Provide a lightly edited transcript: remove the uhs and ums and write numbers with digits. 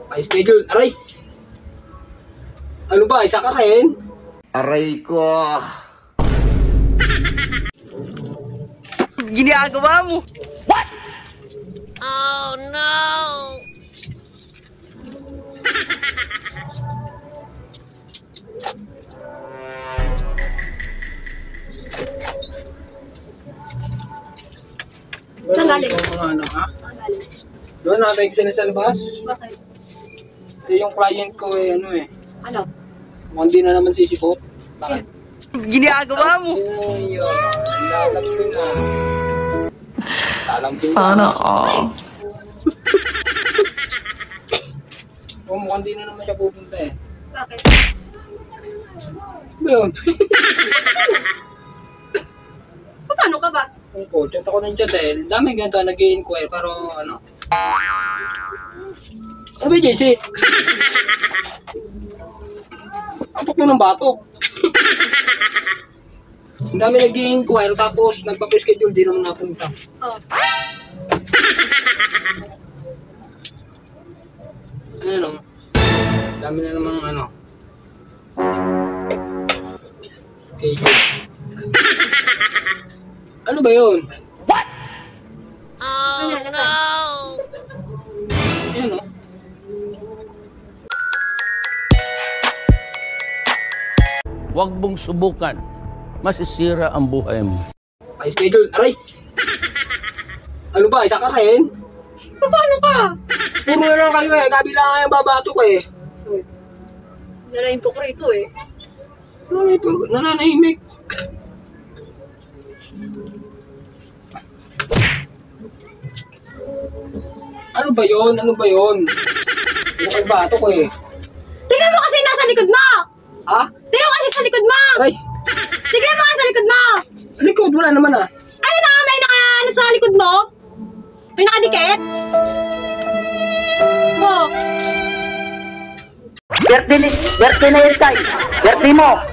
Ay, schedule. Aray! Ano ba? Isa ka rin? Aray ko. Ginagawa mo? What? Oh no! Saan galing? Ano, ha? Saan galing? Doon, nakatay ko sila sa labas. Bakit? Eh, yung client ko eh, ano eh. Ano? Mukhang di na naman sisipot. Bakit? Ginagawa mo? Ayun, lalampin na. Lalampin na. Sana all. Oh, mukhang di na naman siya pupunta eh. Bakit? Ano yun? Paano ka ba? Ang coach, chat ako ng chat eh. Dami ganito, nag-i-inquire, pero ano. Ano ba yung JC? Atok mo ng batok. Ang dami nag-i-inquire, tapos nagpa-schedule, di naman napunta. Oh. Ano? Dami na namang ano. Schedule. Ano ba yun? What? Oh no! Ayan o. Huwag mong subukan. Masisira ang buhay mo. Ay, schedule. Aray! Ano ba? Isa ka rin? Paano ka? Puro na lang kayo eh. Gabi lang kayong babato ko eh. Narayin po ko rito eh. Nananahimik. Ano ba yun? Ano ba yun? Bukay bato ko eh. Tingnan mo kasi nasa likod mo! Ha? Tingnan mo kasi sa likod mo! Aray! Tingnan mo kasi sa likod mo! Likod, wala naman ah. Ayun na, may ano sa likod mo? May nakadikit? Oh. Birthday na yun, tay. Birthday mo.